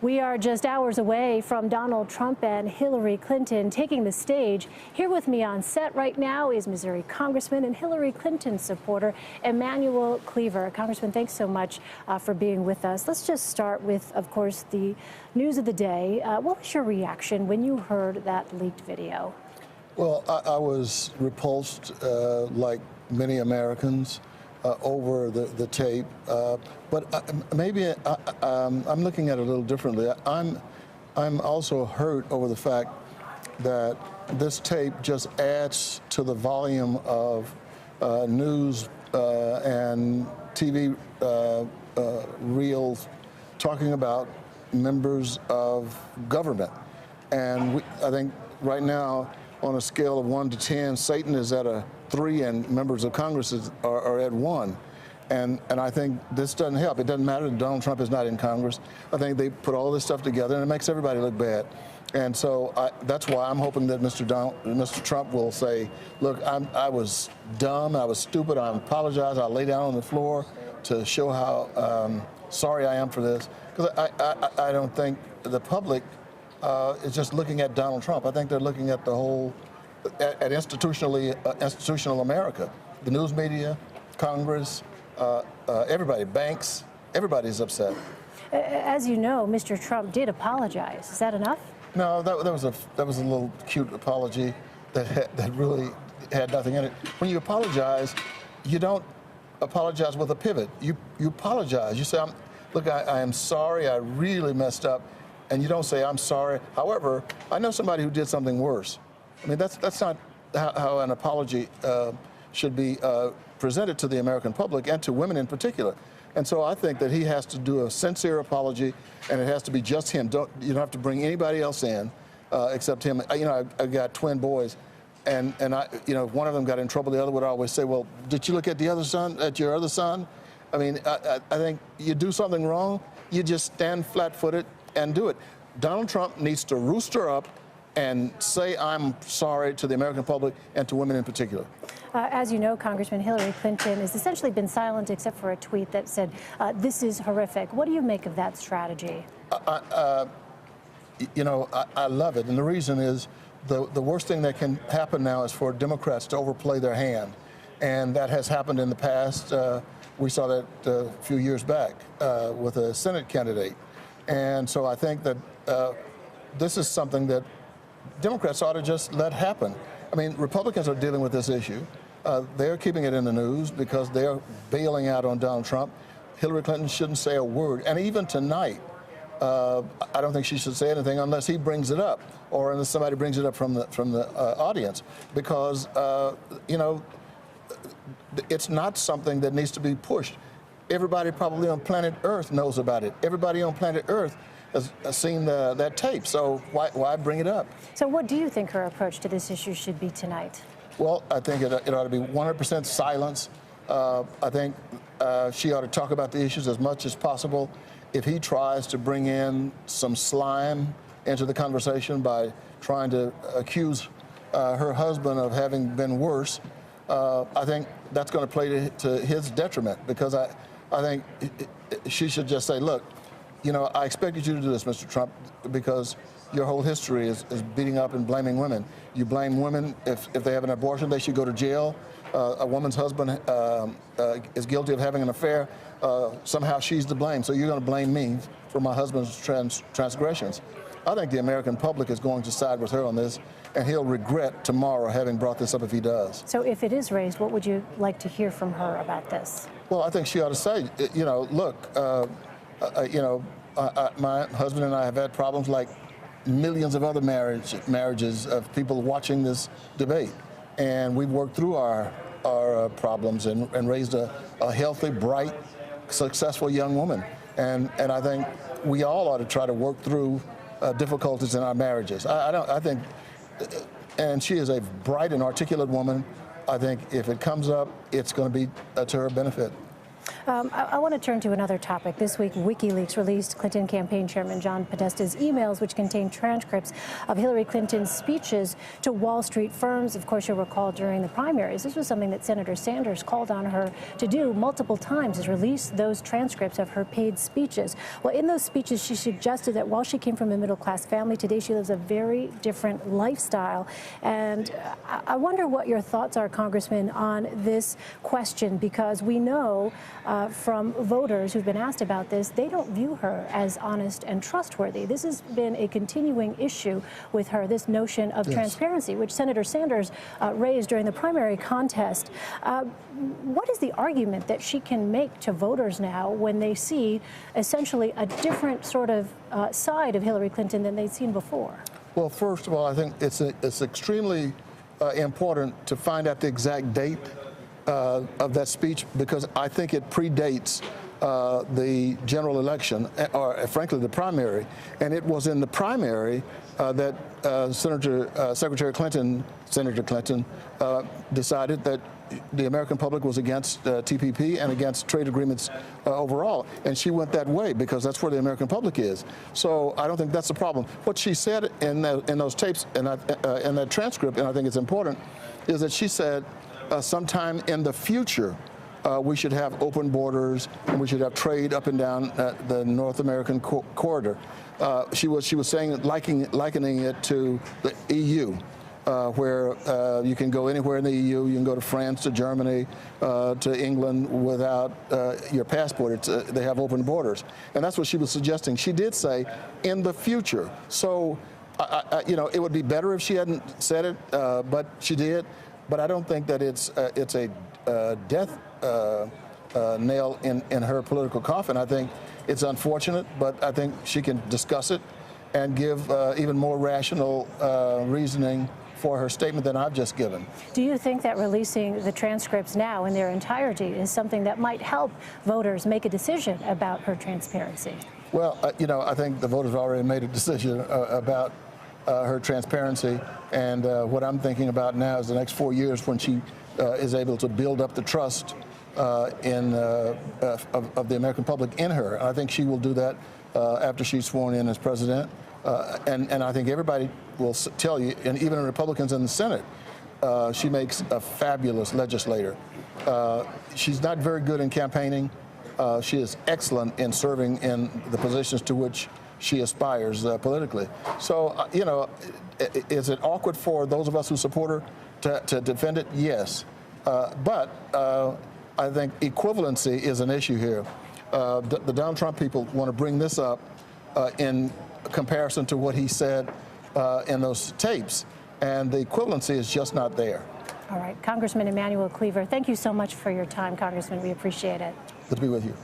We are just hours away from Donald Trump and Hillary Clinton taking the stage. Here with me on set right now is Missouri Congressman and Hillary Clinton supporter Emanuel Cleaver. Congressman, thanks so much for being with us. Let's just start with, of course, the news of the day. What was your reaction when you heard that leaked video? Well, I was repulsed, like many Americans, over the tape. But maybe I'm looking at it a little differently. I'm also hurt over the fact that this tape just adds to the volume of news and TV reels talking about members of government. And I think right now, on a scale of 1 to 10, Satan is at a 3 and members of Congress are at 1. And I think this doesn't help. It doesn't matter that Donald Trump is not in Congress. I think they put all this stuff together and it makes everybody look bad. And so that's why I'm hoping that Mr. Trump will say, look, I was dumb, I was stupid, I apologize, I'll lay down on the floor to show how sorry I am for this. Because I don't think the public is just looking at Donald Trump. I think they're looking at the whole, at institutional America. The news media, Congress, everybody, banks, everybody's upset. As you know, Mr. Trump did apologize. Is that enough? No, that was a little cute apology that really had nothing in it. When you apologize, you don't apologize with a pivot. You apologize. You say, look, I am sorry, I really messed up. And you don't say, I'm sorry. However, I know somebody who did something worse. I mean, that's not how an apology should be presented to the American public and to women in particular. And so I think that he has to do a sincere apology, and it has to be just him. You don't have to bring anybody else in except him. You know, I got twin boys, and if one of them got in trouble, the other would always say, well, did you look at your other son? I mean, I think you do something wrong, you just stand flat-footed and do it. Donald Trump needs to rooster up and say I'm sorry to the American public and to women in particular. As you know, Congressman, Hillary Clinton has essentially been silent except for a tweet that said, this is horrific. What do you make of that strategy? I love it. And the reason is the worst thing that can happen now is for Democrats to overplay their hand. And that has happened in the past. We saw that a few years back with a Senate candidate. And so I think that this is something that Democrats ought to just let happen. I mean, Republicans are dealing with this issue. They're keeping it in the news because they're bailing out on Donald Trump. Hillary Clinton shouldn't say a word. And even tonight, I don't think she should say anything unless he brings it up or unless somebody brings it up from the audience. Because, it's not something that needs to be pushed. Everybody probably on planet Earth knows about it. Everybody on planet Earth has seen that tape, so why bring it up? So what do you think her approach to this issue should be tonight? Well, I think it ought to be 100% silence. I think she ought to talk about the issues as much as possible. If he tries to bring in some slime into the conversation by trying to accuse her husband of having been worse, I think that's going to play to his detriment, because I think she should just say, look, I expected you to do this, Mr. Trump, because your whole history is beating up and blaming women. You blame women if they have an abortion, they should go to jail. A woman's husband is guilty of having an affair. Somehow she's to blame. So you're going to blame me for my husband's transgressions. I think the American public is going to side with her on this, and he'll regret tomorrow having brought this up if he does. So if it is raised, what would you like to hear from her about this? Well, I think she ought to say, look, my husband and I have had problems like millions of other marriages of people watching this debate. And we've worked through our problems and raised a healthy, bright, successful young woman. And I think we all ought to try to work through difficulties in our marriages. I think, and she is a bright and articulate woman. I think if it comes up, it's going to be to her benefit. I want to turn to another topic. This week, WikiLeaks released Clinton campaign chairman John Podesta's emails, which contain transcripts of Hillary Clinton's speeches to Wall Street firms. Of course, you'll recall during the primaries, this was something that Senator Sanders called on her to do multiple times, is release those transcripts of her paid speeches. Well, in those speeches, she suggested that while she came from a middle-class family, today she lives a very different lifestyle. And I wonder what your thoughts are, Congressman, on this question, because we know from voters who've been asked about this, they don't view her as honest and trustworthy. This has been a continuing issue with her, this notion of transparency, which Senator Sanders raised during the primary contest. What is the argument that she can make to voters now when they see essentially a different sort of side of Hillary Clinton than they'd seen before? Well, first of all, I think it's extremely important to find out the exact date of that speech, because I think it predates the general election, or frankly the primary. And it was in the primary that Senator Clinton decided that the American public was against TPP and against trade agreements overall. And she went that way because that's where the American public is. So I don't think that's the problem. What she said in those tapes and in that transcript, and I think it's important, is that she said sometime in the future we should have open borders and we should have trade up and down the North American corridor. She was saying, likening it to the EU. Where you can go anywhere in the EU. You can go to France, to Germany, to England without your passport. They have open borders. And that's what she was suggesting. She did say, in the future. So, you know, it would be better if she hadn't said it, but she did. But I don't think that it's a death nail in her political coffin. I think it's unfortunate, but I think she can discuss it and give even more rational reasoning for her statement than I've just given. Do you think that releasing the transcripts now in their entirety is something that might help voters make a decision about her transparency? Well, you know, I think the voters already made a decision about her transparency, and what I'm thinking about now is the next 4 years when she is able to build up the trust of the American public in her. I think she will do that after she's sworn in as president. And I think everybody will tell you, and even Republicans in the Senate, she makes a fabulous legislator. She's not very good in campaigning. She is excellent in serving in the positions to which she aspires politically. So, you know, is it awkward for those of us who support her to defend it? Yes. But I think equivalency is an issue here. The Donald Trump people want to bring this up in comparison to what he said in those tapes, and the equivalency is just not there. All right, Congressman Emanuel Cleaver, thank you so much for your time, Congressman. We appreciate it. Good to be with you.